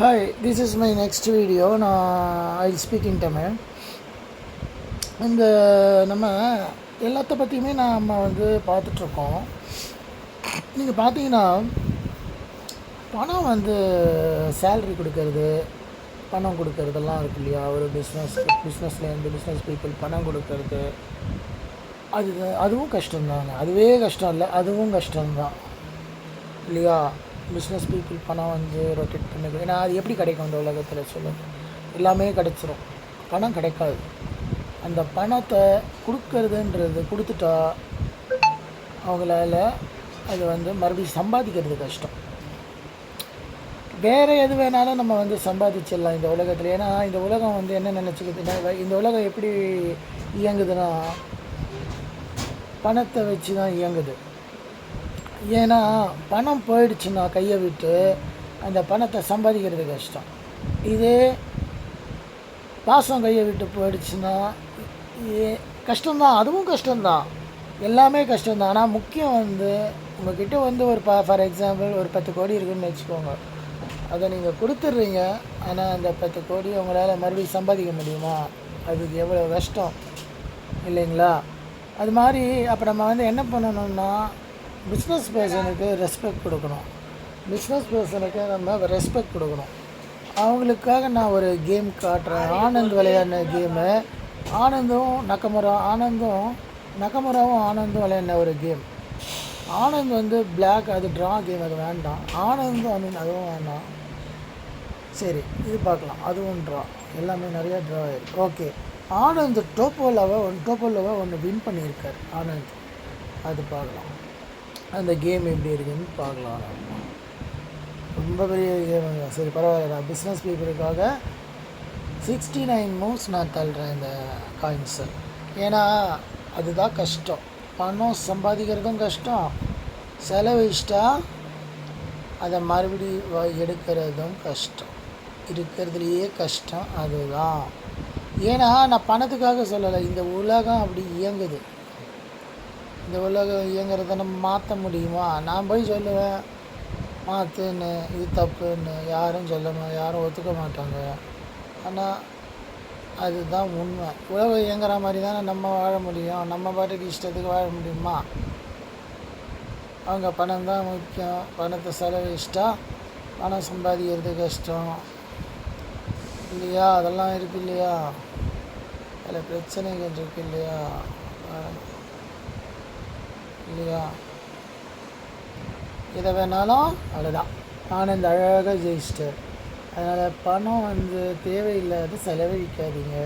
Hi, this is my next video. I'll speak in Tamil. இந்த நம்ம எல்லாத்த பற்றியுமே நாம் பார்த்துட்ருக்கோம். நீங்கள் பார்த்தீங்கன்னா பணம் சேல்ரி கொடுக்கறது, பணம் கொடுக்கறதெல்லாம் இருக்கு இல்லையா? ஒரு பிஸ்னஸ்லேருந்து பிஸ்னஸ் பீப்புள் பணம் கொடுக்கறது, அதுவும் கஷ்டம்தாங்க. அதுவே கஷ்டம் இல்லை, அதுவும் கஷ்டம்தான் இல்லையா? பிஸ்னஸ் பீப்புள் பணம் ரொட்டேட் பண்ணுது. ஏன்னா அது எப்படி கிடைக்கும் இந்த உலகத்தில் சொல்லுங்கள்? எல்லாமே கிடைச்சிரும், பணம் கிடைக்காது. அந்த பணத்தை கொடுத்துட்டா அவங்களால அது மறுபடியும் சம்பாதிக்கிறது கஷ்டம். வேறு எது வேணாலும் நம்ம சம்பாதிச்சிடலாம் இந்த உலகத்தில். ஏன்னா இந்த உலகம் என்ன நினச்சிக்கிதுன்னா, இந்த உலகம் எப்படி இயங்குதுன்னா பணத்தை வச்சு தான் இயங்குது. ஏன்னா பணம் போயிடுச்சுன்னா கையை விட்டு அந்த பணத்தை சம்பாதிக்கிறது கஷ்டம். இதே பாசம் கையை விட்டு போயிடுச்சுன்னா கஷ்டம்தான், அதுவும் கஷ்டம்தான், எல்லாமே கஷ்டம்தான். ஆனால் முக்கியம் உங்கள்கிட்ட ஒரு ஃபார் எக்ஸாம்பிள் ஒரு 10 கோடி இருக்குதுன்னு வச்சுக்கோங்க. அதை நீங்கள் கொடுத்துட்றீங்க. ஆனால் அந்த 10 கோடி உங்களால் மறுபடியும் சம்பாதிக்க முடியுமா? அதுக்கு எவ்வளோ கஷ்டம் இல்லைங்களா? அது மாதிரி அப்போ நம்ம என்ன பண்ணணும்னா, பிஸ்னஸ் பர்சனுக்கு ரெஸ்பெக்ட் கொடுக்கணும். பிஸ்னஸ் பர்சனுக்கு நம்ம ரெஸ்பெக்ட் கொடுக்கணும். அவங்களுக்காக நான் ஒரு கேம் காட்டுறேன். ஆனந்த் விளையாடின கேமு, ஆனந்தும் நக்கமுராவும் விளையாடின ஒரு கேம். ஆனந்த் பிளாக், அது ட்ரா கேம், அது வேண்டாம். ஆனந்தும் அதுவும் வேண்டாம். சரி, இது பார்க்கலாம். அதுவும் ட்ரா, எல்லாமே நிறையா ட்ரா ஆயிருக்கு. ஓகே, ஆனந்த் டோப்போலாவை ஒன்று வின் பண்ணியிருக்கார் ஆனந்த். அது பார்க்கலாம், அந்த கேம் எப்படி இருக்குதுன்னு பார்க்கலாம். ரொம்ப பெரிய கேமுங்க. சரி, பரவாயில்ல. நான் பிஸ்னஸ் பீப்புளுக்காக 69 மூவ்ஸ் நான் தள்ளுறேன் இந்த காயின்ஸை. ஏன்னா அதுதான் கஷ்டம். பணம் சம்பாதிக்கிறதும் கஷ்டம், செலவிஷ்டா அதை மறுபடி எடுக்கிறதும் கஷ்டம். இருக்கிறதுலையே கஷ்டம் அதுதான். ஏன்னா நான் பணத்துக்காக சொல்லலை, இந்த உலகம் அப்படி இயங்குது. இந்த உலகம் இயங்கிறத நம்ம மாற்ற முடியுமா? நான் போய் சொல்லுவேன் மாற்றுன்னு, இது தப்புன்னு. யாரும் ஒத்துக்க மாட்டாங்க. ஆனால் அதுதான் உண்மை. உலகம் இயங்குற மாதிரி தானே நம்ம வாழ முடியும். நம்ம பாட்டுக்கு இஷ்டத்துக்கு வாழ முடியுமா? அவங்க பணம் தான் முக்கியம். பணத்தை செலவிஷ்டா பணம் சம்பாதிக்கிறது கஷ்டம் இல்லையா? அதெல்லாம் இருக்குது இல்லையா? அதில் பிரச்சனைகள் இருக்குது இல்லையா? இதை வேணாலும் அவ்வளோதான். ஆனந்த் அழகாக ஜெயிச்சிட்டார். அதனால் பணம் தேவையில்லாத செலவழிக்காதீங்க.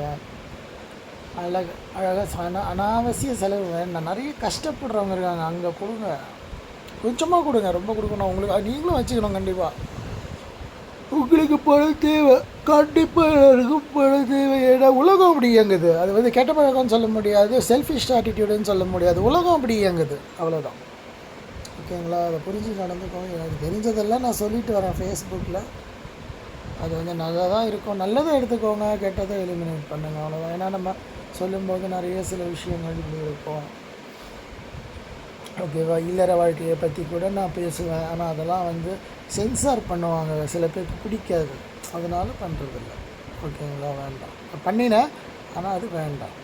அழகாக அனாவசிய செலவு வேண்டாம். நிறைய கஷ்டப்படுறவங்க இருக்காங்க, அங்கே கொடுங்க. கொஞ்சமாக கொடுங்க, ரொம்ப கொடுக்கணும். உங்களுக்கு நீங்களும் வச்சுக்கணும். கண்டிப்பாக உங்களுக்கு பணம் தேவை, கண்டிப்பாக எல்லாருக்கும் பணம் தேவை. ஏன்னா உலகம் அப்படி இயங்குது. அது கெட்ட பழக்கம்னு சொல்ல முடியாது, செல்ஃபிஷ் ஆட்டிடியூடுன்னு சொல்ல முடியாது. உலகம் அப்படி இயங்குது, அவ்வளோதான். ஓகேங்களா? அதை புரிஞ்சு நடந்துக்கோங்க. எனக்கு தெரிஞ்சதெல்லாம் நான் சொல்லிட்டு வரேன் ஃபேஸ்புக்கில். அது நல்லா தான் இருக்கும். நல்லதை எடுத்துக்கோங்க, கெட்டதை எலிமினேட் பண்ணுங்கள், அவ்வளோதான். ஏன்னா நம்ம சொல்லும்போது நிறைய சில விஷயங்கள் இப்படி இருக்கும். ஓகேவா? இல்லற வாழ்க்கையை பற்றி கூட நான் பேசுவேன். ஆனால் அதெல்லாம் சென்சார் பண்ணுவாங்க, சில பேருக்கு பிடிக்காது, அதனால பண்ணுறதில்ல. ஓகேங்களா? வேண்டாம். பண்ணினேன், ஆனால் அது வேண்டாம்.